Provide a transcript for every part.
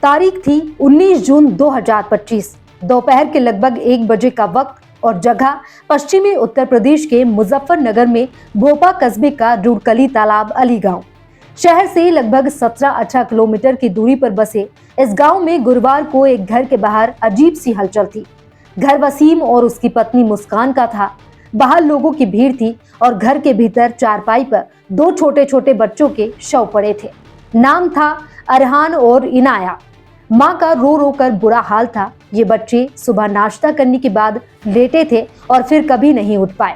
तारीख थी 19 जून 2025। दोपहर के लगभग 1 बजे का वक्त और जगह पश्चिमी उत्तर प्रदेश के मुजफ्फरनगर में भोपा कस्बे का रुड़कली तालाब अली गांव। शहर से लगभग 17-18 किलोमीटर की दूरी पर बसे इस गांव में गुरुवार को एक घर के बाहर अजीब सी हलचल थी। घर वसीम और उसकी पत्नी मुस्कान का था। बाहर लोगों की भीड़ थी और घर के भीतर चारपाई पर 2 छोटे छोटे बच्चों के शव पड़े थे। नाम था अरहान और इनाया। माँ का रो रो कर बुरा हाल था। ये बच्चे सुबह नाश्ता करने के बाद लेटे थे और फिर कभी नहीं उठ पाए।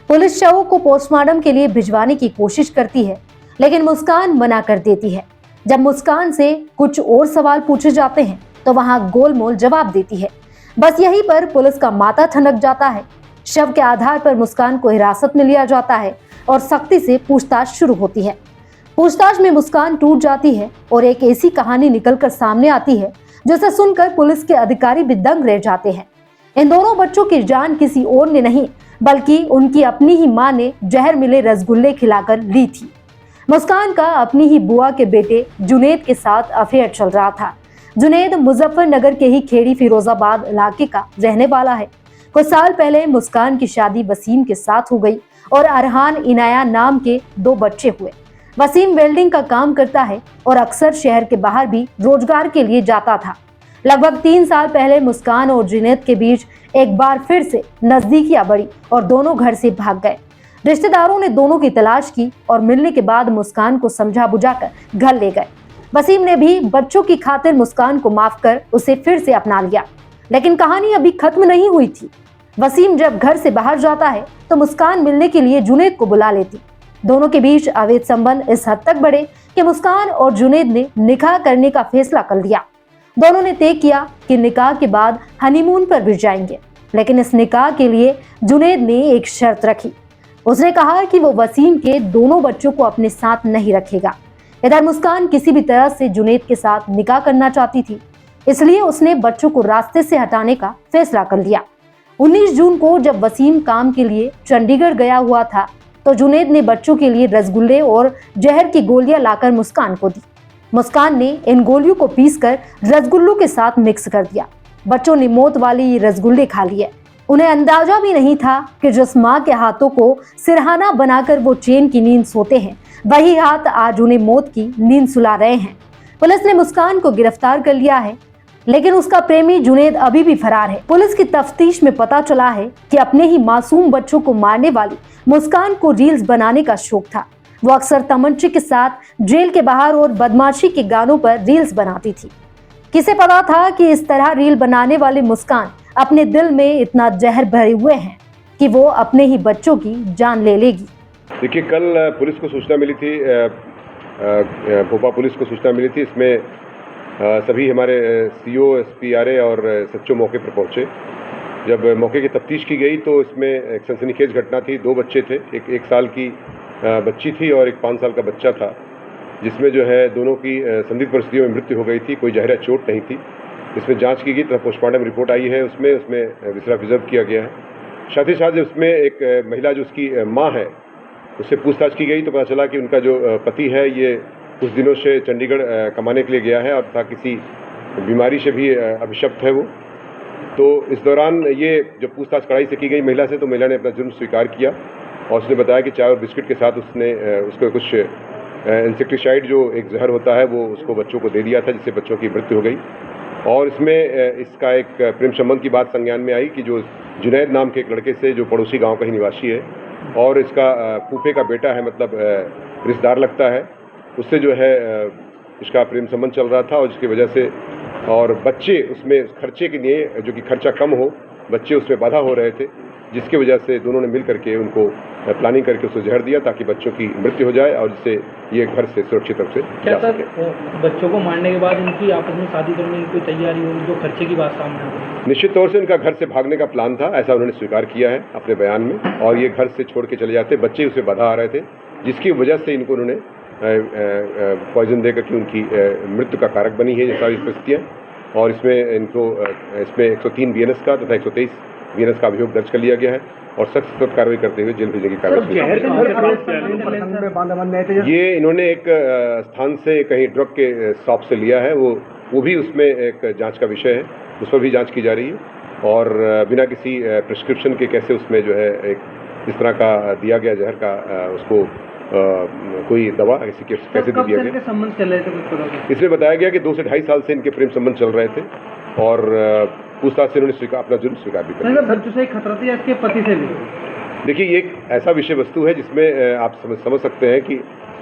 पुलिस शवों को पोस्टमार्टम के लिए भिजवाने की कोशिश करती है, लेकिन मुस्कान मना कर देती है। जब मुस्कान से कुछ और सवाल पूछे जाते हैं तो वहां गोलमोल जवाब देती है। बस यहीं पर पुलिस का माथा ठनक जाता है। शव के आधार पर मुस्कान को हिरासत में लिया जाता है और सख्ती से पूछताछ शुरू होती है। पूछताछ में मुस्कान टूट जाती है और एक ऐसी कहानी निकलकर सामने आती है जिसे सुनकर पुलिस के अधिकारी भी दंग रह जाते हैं। इन दोनों बच्चों की जान किसी और ने नहीं बल्कि उनकी अपनी ही मां ने जहर मिले रसगुल्ले खिलाकर ली थी। मुस्कान का अपनी ही बुआ के बेटे जुनैद के साथ अफेयर चल रहा था। जुनैद मुजफ्फरनगर के ही खेड़ी फिरोजाबाद इलाके का रहने वाला है। कुछ साल पहले मुस्कान की शादी वसीम के साथ हो गई और अरहान इनाया नाम के 2 बच्चे हुए। वसीम वेल्डिंग का काम करता है और अक्सर शहर के बाहर भी रोजगार के लिए जाता था। लगभग 3 साल पहले मुस्कान और जुनैद के बीच एक बार फिर से नजदीकियां बढ़ी और दोनों घर से भाग गए। रिश्तेदारों ने दोनों की तलाश की और मिलने के बाद मुस्कान को समझा बुझाकर घर ले गए। वसीम ने भी बच्चों की खातिर मुस्कान को माफ कर उसे फिर से अपना लिया, लेकिन कहानी अभी खत्म नहीं हुई थी। वसीम जब घर से बाहर जाता है तो मुस्कान मिलने के लिए जुनैद को बुला लेती। दोनों के बीच अवैध संबंध इस हद तक बढ़े कि मुस्कान और जुनैद ने निकाह करने का फैसला कर लिया। दोनों ने तय किया कि निकाह के बाद हनीमून पर भी जाएंगे, लेकिन इस निकाह के लिए जुनैद ने एक शर्त रखी। उसने कहा कि वो वसीम के दोनों बच्चों को अपने साथ नहीं रखेगा। इधर मुस्कान किसी भी तरह से जुनैद के साथ निकाह करना चाहती थी, इसलिए उसने बच्चों को रास्ते से हटाने का फैसला कर लिया। 19 जून को जब वसीम काम के लिए चंडीगढ़ गया हुआ था तो जुनैद ने बच्चों के लिए रसगुल्ले और जहर की गोलियां लाकर मुस्कान को दी। मुस्कान ने इन गोलियों को पीसकर रसगुल्लों के साथ मिक्स कर दिया। बच्चों ने मौत वाले ये रसगुल्ले खा लिए। उन्हें अंदाजा भी नहीं था कि जिस माँ के हाथों को सिरहाना बनाकर वो चैन की नींद सोते हैं, वही हाथ आज उन्हें मौत की नींद सुला रहे हैं। पुलिस ने मुस्कान को गिरफ्तार कर लिया है, लेकिन उसका प्रेमी जुनैद अभी भी फरार है। पुलिस की तफ्तीश में पता चला है कि अपने ही मासूम बच्चों को मारने वाली मुस्कान को रील्स बनाने का शौक था। वो अक्सर तमंचे के साथ जेल के बाहर और बदमाशी के गानों पर रील्स बनाती थी। किसे पता था कि इस तरह रील बनाने वाली मुस्कान अपने दिल में इतना जहर भरे हुए हैं कि वो अपने ही बच्चों की जान ले लेगी। देखिए, कल पुलिस को सूचना मिली थी, भोपाल पुलिस को सूचना मिली थी। इसमें सभी हमारे सीओ, एसपी और सच्चो मौके पर पहुंचे। जब मौके की तफ्तीश की गई तो इसमें एक सनसनीखेज घटना थी। 2 बच्चे थे, एक 1 साल की बच्ची थी और एक 5 साल का बच्चा था, जिसमें जो है दोनों की संदिग्ध परिस्थितियों में मृत्यु हो गई थी। कोई जहरा चोट नहीं थी। इसमें जांच की गई तो पोस्टमार्टम रिपोर्ट आई है, उसमें विसरा प्रिजर्व किया गया है। साथ ही साथ उसमें एक महिला जो उसकी माँ है उससे पूछताछ की गई तो पता चला कि उनका जो पति है ये कुछ दिनों से चंडीगढ़ कमाने के लिए गया है और था किसी बीमारी से भी अभिशप्त है वो। तो इस दौरान ये जब पूछताछ कड़ाई से की गई महिला से, तो महिला ने अपना जुर्म स्वीकार किया और उसने बताया कि चाय और बिस्किट के साथ उसने उसको कुछ इंसेक्टिसाइड जो एक जहर होता है वो उसको बच्चों को दे दिया था, जिससे बच्चों की मृत्यु हो गई। और इसमें इसका एक प्रेम संबंध की बात संज्ञान में आई कि जो जुनैद नाम के एक लड़के से, जो पड़ोसी गांव का ही निवासी है और इसका फूफे का बेटा है, मतलब रिश्तेदार लगता है, उससे जो है इसका प्रेम संबंध चल रहा था। और जिसकी वजह से और बच्चे उसमें खर्चे के लिए, जो कि खर्चा कम हो, बच्चे उसमें बाधा हो रहे थे, जिसकी वजह से दोनों ने मिल करके उनको प्लानिंग करके उसको जहर दिया ताकि बच्चों की मृत्यु हो जाए और जिससे ये घर से सुरक्षित रूप से जा सके। बच्चों को मारने के बाद इनकी आपस में शादी करने की कोई तैयारी हो, जो खर्चे की बात सामने आ गई? निश्चित तौर से उनका घर से भागने का प्लान था, ऐसा उन्होंने स्वीकार किया है अपने बयान में। और ये घर से छोड़ के चले जाते, बच्चे उसमें बाधा आ रहे थे, जिसकी वजह से इनको उन्होंने पॉइजन देकर के उनकी मृत्यु का कारक बनी है ये सारी परिस्थितियाँ। और इसमें 103 BNS का तथा 123 BNS का अभियोग दर्ज कर लिया गया है और सख्त कार्रवाई करते हुए जेल भेजने की कार्रवाई। ये इन्होंने एक स्थान से कहीं ड्रग के शॉप से लिया है, वो वो भी उसमें एक जांच का विषय है, उस पर भी जांच की जा रही है और बिना किसी प्रिस्क्रिप्शन के कैसे उसमें जो है एक इस तरह का दिया गया जहर का उसको कोई दवा ऐसी कैसे दे दिया गया। संबंध चल रहे थे कुछ करोगे? इसमें बताया गया कि 2 से 2.5 साल से इनके प्रेम संबंध चल रहे थे और पूछताछ से उन्होंने अपना जुर्म स्वीकार भी कर लिया। बच्चों से खतरा था या इसके पति से भी? देखिए, ये एक ऐसा विषय वस्तु है जिसमें आप समझ सकते हैं कि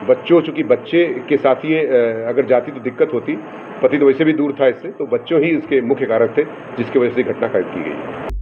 बच्चों, चूंकि बच्चे के साथ ये अगर जाती तो दिक्कत होती, पति तो वैसे भी दूर था इससे, तो बच्चों ही इसके मुख्य कारक थे जिसकी वजह से घटना कायद की गई।